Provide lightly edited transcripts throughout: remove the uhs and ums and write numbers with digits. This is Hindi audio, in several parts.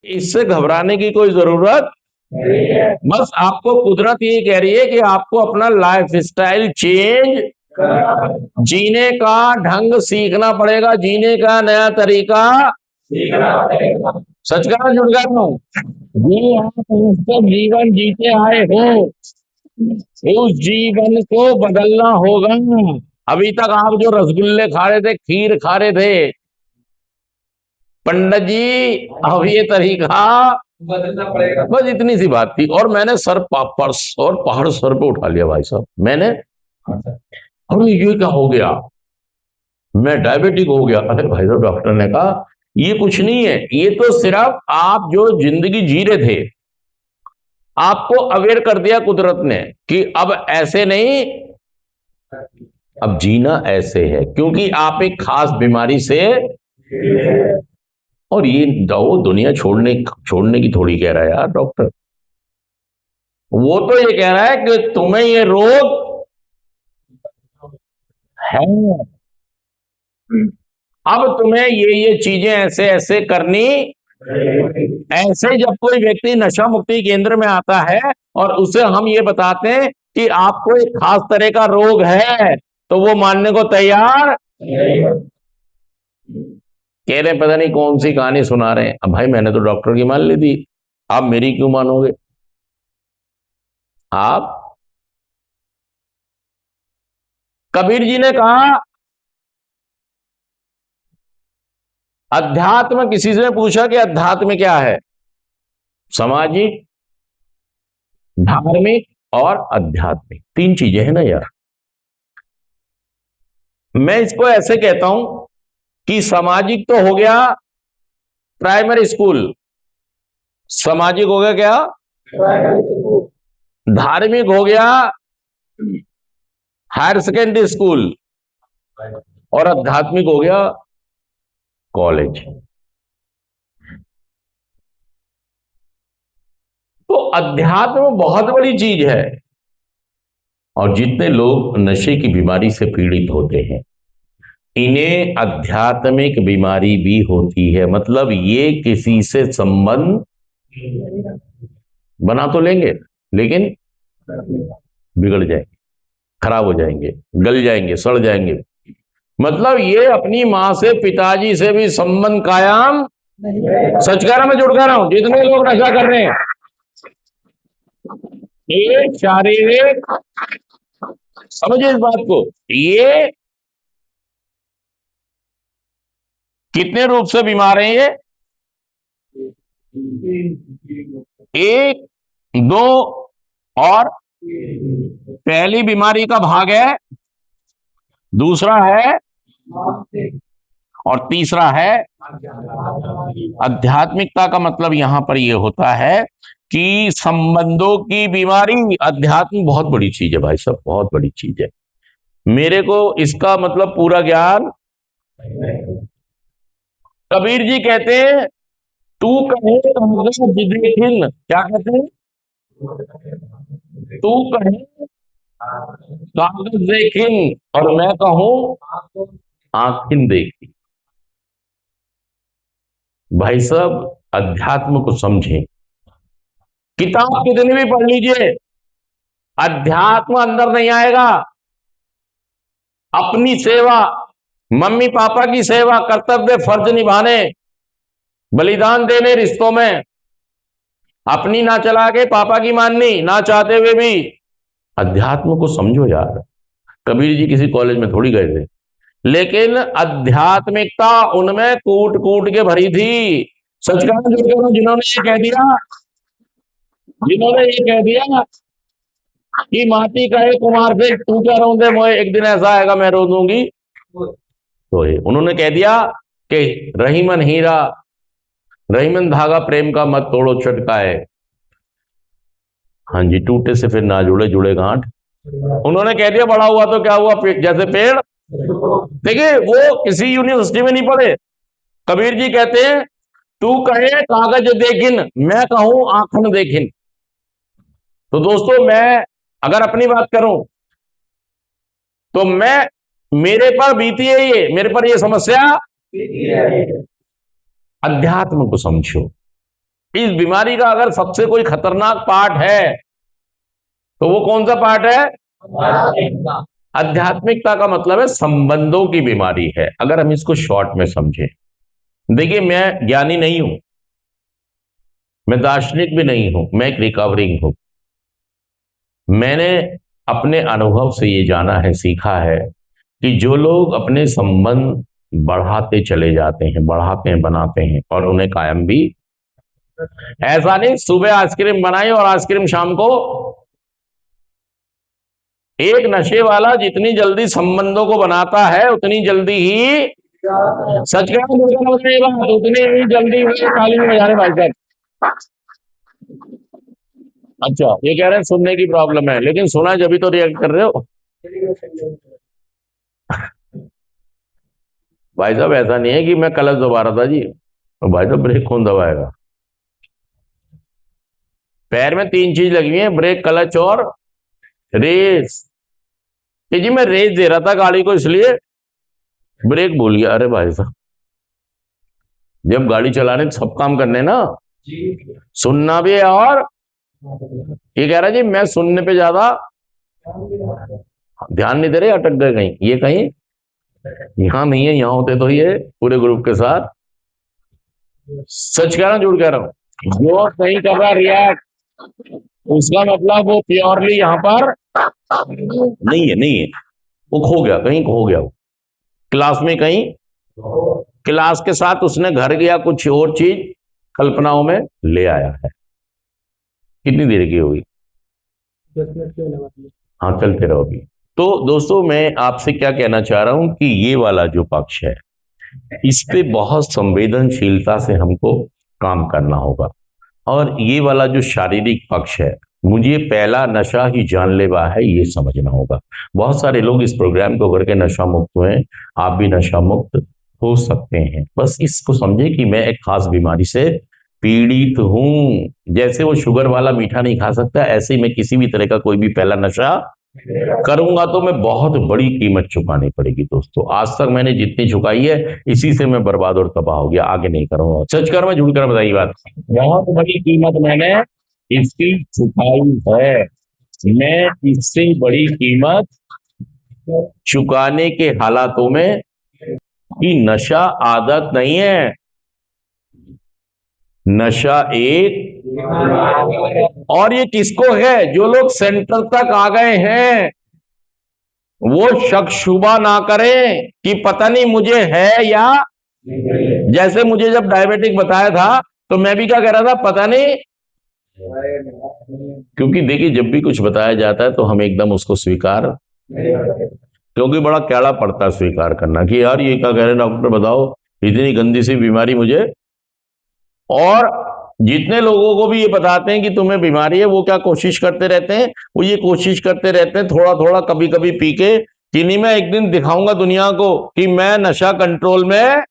इससे घबराने की कोई जरूरत नहीं है। बस आपको कुदरत ये कह रही है कि आपको अपना लाइफ स्टाइल चेंज, जीने का ढंग सीखना पड़ेगा, जीने का नया तरीका सीखना पड़ेगा। सच कहा झूठ कह रहा हूं? ये आप निश्चित जीवन जीते आए हो, उस जीवन को बदलना होगा। अभी तक आप जो रसगुल्ले खा रहे थे, खीर खा रहे थे, पंडित जी अब ये तरीका बदलना पड़ेगा। बस इतनी सी बात थी और मैंने सर पर्स और पहाड़ सर पे उठा लिया भाई साहब। मैंने, अरे ये क्या हो गया, मैं डायबिटिक हो गया। अरे भाई साहब, डॉक्टर ने कहा ये कुछ नहीं है, ये तो सिर्फ आप जो जिंदगी जी रहे थे, आपको अवेयर कर दिया कुदरत ने कि अब ऐसे नहीं, अब जीना ऐसे है, क्योंकि आप एक खास बीमारी से, और ये वो दुनिया छोड़ने छोड़ने की थोड़ी कह रहा है यार डॉक्टर। वो तो ये कह रहा है कि तुम्हें ये रोग है, अब तुम्हें ये चीजें ऐसे ऐसे करनी। ऐसे जब कोई व्यक्ति नशा मुक्ति केंद्र में आता है और उसे हम ये बताते हैं कि आपको एक खास तरह का रोग है, तो वो मानने को तैयार कह रहे हैं पता नहीं कौन सी कहानी सुना रहे हैं। अब भाई मैंने तो डॉक्टर की मान ली थी, आप मेरी क्यों मानोगे? आप, कबीर जी ने कहा, अध्यात्म, किसी से पूछा कि अध्यात्म क्या है? सामाजिक, धार्मिक और आध्यात्मिक, तीन चीजें हैं ना यार। मैं इसको ऐसे कहता हूं कि सामाजिक तो हो गया प्राइमरी स्कूल, सामाजिक हो गया क्या, धार्मिक हो गया हायर सेकेंडरी स्कूल, और आध्यात्मिक हो गया कॉलेज। तो अध्यात्म बहुत बड़ी चीज है, और जितने लोग नशे की बीमारी से पीड़ित होते हैं, इन्हें आध्यात्मिक बीमारी भी होती है। मतलब ये किसी से संबंध बना तो लेंगे, लेकिन बिगड़ जाएंगे, खराब हो जाएंगे, गल जाएंगे, सड़ जाएंगे। मतलब ये अपनी मां से, पिताजी से भी संबंध कायम, सच कह रहा मैं झूठ कह रहा हूं? जितने लोग नशा कर रहे हैं, ये शारीरिक, समझिए इस बात को, ये कितने रूप से बीमार हैं ये? एक, दो, और पहली बीमारी का भाग है, दूसरा है, और तीसरा है आध्यात्मिकता। का मतलब यहां पर यह होता है कि संबंधों की बीमारी। अध्यात्म बहुत बड़ी चीज है भाई साहब, बहुत बड़ी चीज है। मेरे को इसका मतलब पूरा ज्ञान, कबीर जी कहते हैं, तू कहे कागज देखिन, क्या कहते हैं? तू कहे कागज देखिन और मैं कहूं आंखिन देखी। भाई साहब, अध्यात्म को समझें। किताब कितनी भी पढ़ लीजिए, अध्यात्म अंदर नहीं आएगा। अपनी सेवा, मम्मी पापा की सेवा, कर्तव्य फर्ज निभाने, बलिदान देने रिश्तों में, अपनी ना चला के पापा की माननी, ना चाहते हुए भी। अध्यात्म को समझो यार। कबीर जी किसी कॉलेज में थोड़ी गए थे, लेकिन आध्यात्मिकता उनमें कूट कूट के भरी थी। सच कहना जो कह रहा हूं, जिन्होंने ये कह दिया कि माटी कहे कुमार से तू क्या रोंदे मोए, एक दिन ऐसा आएगा मैं रो दूंगी, तो उन्होंने कह दिया कि रहीमन हीरा, रहीमन धागा प्रेम का मत तोड़ो चटकाए। हाँ जी, टूटे से फिर ना जुड़े, जुड़े गांठ। उन्होंने कह दिया बड़ा हुआ तो क्या हुआ, जैसे पेड़। देखिए वो किसी यूनिवर्सिटी में नहीं पढ़े। कबीर जी कहते हैं, तू कहे कागज देखिन, मैं कहूं आंखन देखिन। तो दोस्तों, मैं अगर अपनी बात करूं तो मैं, मेरे पर बीती है ये, मेरे पर ये समस्या, अध्यात्म को समझो। इस बीमारी का अगर सबसे कोई खतरनाक पार्ट है तो वो कौन सा पार्ट है? आध्यात्मिकता का मतलब है संबंधों की बीमारी है। अगर हम इसको शॉर्ट में समझें, देखिए मैं ज्ञानी नहीं हूं, मैं दार्शनिक भी नहीं हूं, मैं एक रिकवरिंग हूं। मैंने अपने अनुभव से ये जाना है, सीखा है कि जो लोग अपने संबंध बढ़ाते चले जाते हैं, बढ़ाते हैं, बनाते हैं और उन्हें कायम भी, ऐसा नहीं सुबह आइसक्रीम बनाई और आइसक्रीम शाम को, एक नशे वाला जितनी जल्दी संबंधों को बनाता है उतनी जल्दी ही, सच कह रहा हूं, उतनी ही जल्दी वो ताली में बजा रहे भाई साहब। अच्छा, ये कह रहे हैं सुनने की प्रॉब्लम है, लेकिन सुना जब भी तो रिएक्ट कर रहे हो। भाई साहब ऐसा नहीं है कि मैं कलच दबा रहा था जी, तो भाई साहब ब्रेक कौन दबाएगा? पैर में 3 चीज लगी हुई है, ब्रेक, क्लच और रेस। कि जी मैं रेस दे रहा था गाड़ी को, इसलिए ब्रेक भूल गया। अरे भाई साहब, जब गाड़ी चलाने सब काम करने ना, सुनना भी है। और ये कह रहा जी मैं सुनने पे ज्यादा ध्यान नहीं दे रहे, अटक गए कहीं, ये कहीं यहां नहीं है, यहां होते तो ये पूरे ग्रुप के साथ। सच कह रहा हूं, झूठ कह रहा हूं? जो नहीं कर रहा रिएक्ट, उसका मतलब वो प्योरली यहां पर नहीं है, नहीं है। वो खो गया, कहीं खो गया, वो क्लास में कहीं, क्लास के साथ उसने घर गया कुछ और चीज कल्पनाओं में ले आया है। कितनी देर की होगी? हाँ, चलते रहो अभी। तो दोस्तों मैं आपसे क्या कहना चाह रहा हूं कि ये वाला जो पक्ष है, इस पे बहुत संवेदनशीलता से हमको काम करना होगा। और ये वाला जो शारीरिक पक्ष है, मुझे पहला नशा ही जानलेवा है, ये समझना होगा। बहुत सारे लोग इस प्रोग्राम को करके नशा मुक्त हुए, आप भी नशा मुक्त हो सकते हैं। बस इसको समझे कि मैं एक खास बीमारी से पीड़ित हूं। जैसे वो शुगर वाला मीठा नहीं खा सकता, ऐसे ही मैं किसी भी तरह का कोई भी पहला नशा करूंगा तो मैं बहुत बड़ी कीमत चुकानी पड़ेगी। दोस्तों आज तक मैंने जितनी चुकाई है, इसी से मैं बर्बाद और तबाह हो गया, आगे नहीं करूंगा। सच कर मैं झूठ कर बताइए बात, बहुत बड़ी कीमत मैंने इसकी चुकाई है। मैं इससे बड़ी कीमत चुकाने के हालातों में, कि नशा आदत नहीं है, नशा एक, और ये किसको है? जो लोग सेंटर तक आ गए हैं वो शक शुबा ना करें कि पता नहीं मुझे है या, जैसे मुझे जब डायबिटिक बताया था तो मैं भी क्या कह रहा था, पता नहीं। क्योंकि देखिए जब भी कुछ बताया जाता है तो हम एकदम उसको स्वीकार, क्योंकि बड़ा कैड़ा पड़ता है स्वीकार करना कि यार ये क्या कह रहे हैं डॉक्टर, बताओ इतनी गंदी सी बीमारी मुझे। और जितने लोगों को भी ये बताते हैं कि तुम्हें बीमारी है, वो क्या कोशिश करते रहते हैं, वो ये कोशिश करते रहते हैं थोड़ा थोड़ा कभी कभी पी के कि नहीं मैं एक दिन दिखाऊंगा दुनिया को कि मैं नशा कंट्रोल में।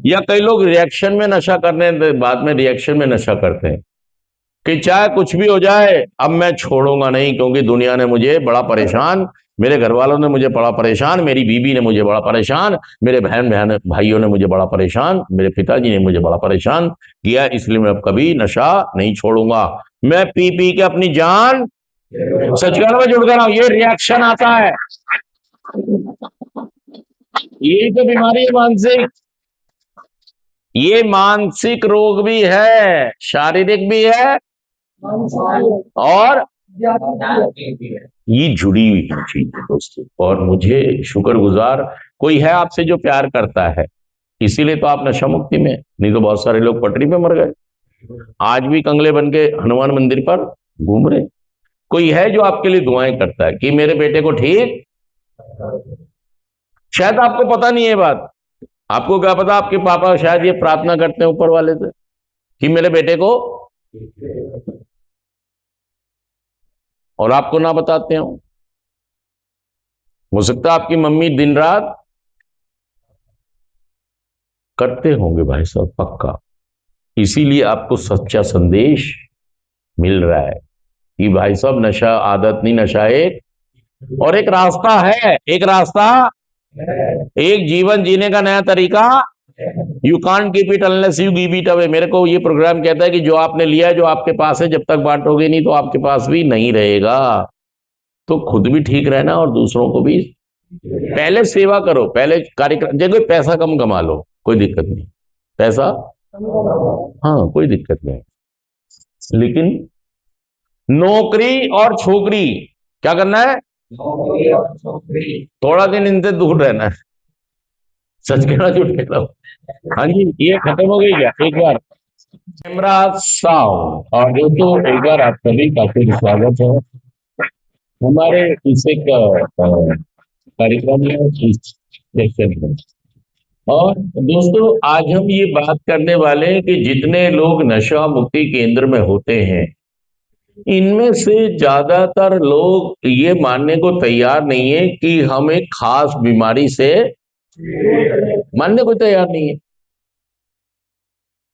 या कई लोग रिएक्शन में नशा करने, बाद में रिएक्शन में नशा करते हैं कि चाहे कुछ भी हो जाए अब मैं छोड़ूंगा नहीं, क्योंकि दुनिया ने मुझे बड़ा परेशान, मेरे घर वालों ने मुझे बड़ा परेशान, मेरी बीबी ने मुझे बड़ा परेशान, मेरे बहन भाइयों ने मुझे बड़ा परेशान, मेरे पिताजी ने मुझे बड़ा परेशान किया, इसलिए मैं अब कभी नशा नहीं छोड़ूंगा। मैं पी पी के अपनी जान, सच कहना मैं जुड़ कर रहा हूं, ये रिएक्शन आता है। यही तो बीमारी है मानसिक, ये मानसिक रोग भी है, शारीरिक भी है और ये जुड़ी हुई चीज है दोस्तों। और मुझे शुक्रगुजार कोई है आपसे जो प्यार करता है, इसीलिए तो आप नशा मुक्ति में, नहीं तो बहुत सारे लोग पटरी पे मर गए, आज भी कंगले बन के हनुमान मंदिर पर घूम रहे। कोई है जो आपके लिए दुआएं करता है कि मेरे बेटे को ठीक, शायद आपको पता नहीं है बात, आपको क्या पता आपके पापा शायद ये प्रार्थना करते हैं ऊपर वाले से कि मेरे बेटे को, और आपको ना बताते हो सकता है आपकी मम्मी दिन रात करते होंगे भाई साहब, पक्का। इसीलिए आपको सच्चा संदेश मिल रहा है कि भाई साहब नशा आदत नहीं, नशा एक, और एक रास्ता है, एक रास्ता, एक जीवन जीने का नया तरीका you can't keep it unless you give it away. मेरे को ये प्रोग्राम कहता है कि जो आपने लिया है, जो आपके पास है, जब तक बांटोगे नहीं तो आपके पास भी नहीं रहेगा। तो खुद भी ठीक रहना और दूसरों को भी। पहले सेवा करो, पहले कार्यक्रम, देखो पैसा कम कमा लो, कोई दिक्कत नहीं, पैसा, हाँ कोई दिक्कत नहीं, लेकिन नौकरी और छोकरी क्या करना है? नौकरी और छोकरी, थोड़ा दिन इनसे दूर रहना है। सच कहना झूठ कह रहा हूं? हाँ जी, ये खत्म हो गई क्या? एक बार कैमरा साउंड, और दोस्तों एक बार आप सभी का फिर स्वागत है हमारे इस एक कार्यक्रम में, इस सेक्शन में। और दोस्तों आज हम ये बात करने वाले हैं कि जितने लोग नशा मुक्ति केंद्र में होते हैं, इनमें से ज्यादातर लोग ये मानने को तैयार नहीं है कि हम एक खास बीमारी से, मानने को तैयार नहीं है।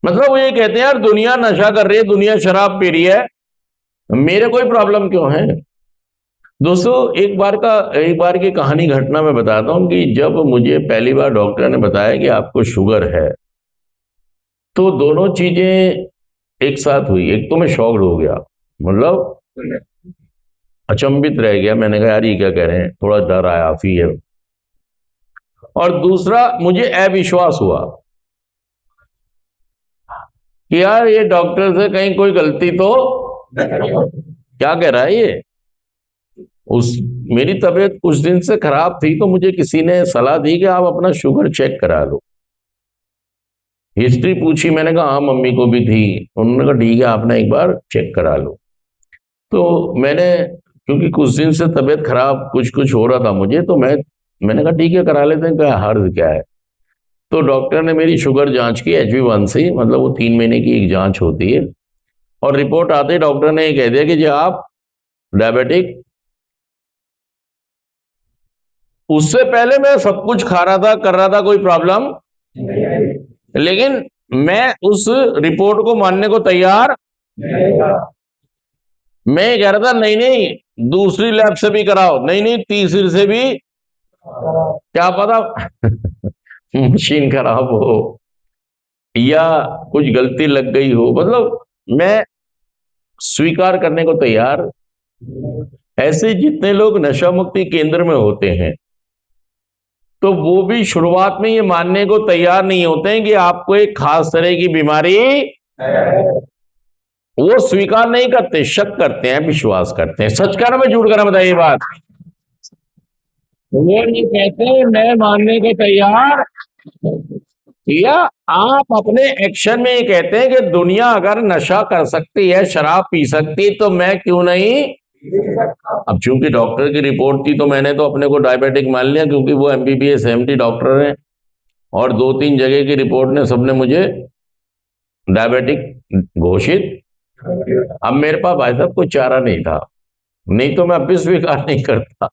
मतलब वो ये कहते हैं यार दुनिया नशा कर रही है, दुनिया शराब पी रही है, मेरे कोई प्रॉब्लम क्यों है? दोस्तों एक बार की कहानी घटना मैं बताता हूं कि जब मुझे पहली बार डॉक्टर ने बताया कि आपको शुगर है, तो दोनों चीजें एक साथ हुई। एक तो मैं शॉक्ड हो गया, मतलब अचंभित रह गया। मैंने कहा यार ये क्या कह रहे हैं, थोड़ा डर आया फी है। और दूसरा मुझे अविश्वास हुआ कि यार ये डॉक्टर से कहीं कोई गलती तो, क्या कह रहा है ये। उस मेरी तबीयत कुछ दिन से खराब थी, तो मुझे किसी ने सलाह दी कि आप अपना शुगर चेक करा लो। हिस्ट्री पूछी, मैंने कहा हाँ मम्मी को भी थी। उन्होंने कहा ठीक है आपने एक बार चेक करा लो। तो मैंने, क्योंकि कुछ दिन से तबीयत खराब कुछ कुछ हो रहा था मुझे, तो मैंने कहा ठीक है करा लेते हैं, क्या हर्ज क्या है। तो डॉक्टर ने मेरी शुगर जांच की HB1C, मतलब वो 3 महीने की एक जांच होती है। और रिपोर्ट आते ही डॉक्टर ने ये कह दिया कि जी आप डायबिटिक। उससे पहले मैं सब कुछ खा रहा था, कर रहा था, कोई प्रॉब्लम, लेकिन मैं उस रिपोर्ट को मानने को तैयार। मैं कह रहा था नहीं नहीं दूसरी लैब से भी कराओ, नहीं नहीं तीसरी से भी, क्या पता मशीन खराब हो या कुछ गलती लग गई हो। मतलब मैं स्वीकार करने को तैयार। ऐसे जितने लोग नशा मुक्ति केंद्र में होते हैं, तो वो भी शुरुआत में ये मानने को तैयार नहीं होते हैं कि आपको एक खास तरह की बीमारी, वो स्वीकार नहीं करते, शक करते हैं, विश्वास करते हैं। सच कहना मैं झूठ कहना, बताइए बात। वो ये कहते हैं मैं मानने को तैयार, या आप अपने एक्शन में ये कहते हैं कि दुनिया अगर नशा कर सकती है, शराब पी सकती, तो मैं क्यों नहीं। अब चूंकि डॉक्टर की रिपोर्ट थी, तो मैंने तो अपने को डायबिटिक मान लिया, क्योंकि वो MBBS MD डॉक्टर हैं और 2-3 जगह की रिपोर्ट ने सबने मुझे डायबिटिक घोषित। अब मेरे पास भाई साहब कोई चारा नहीं था, नहीं तो मैं अब भी स्वीकार नहीं करता।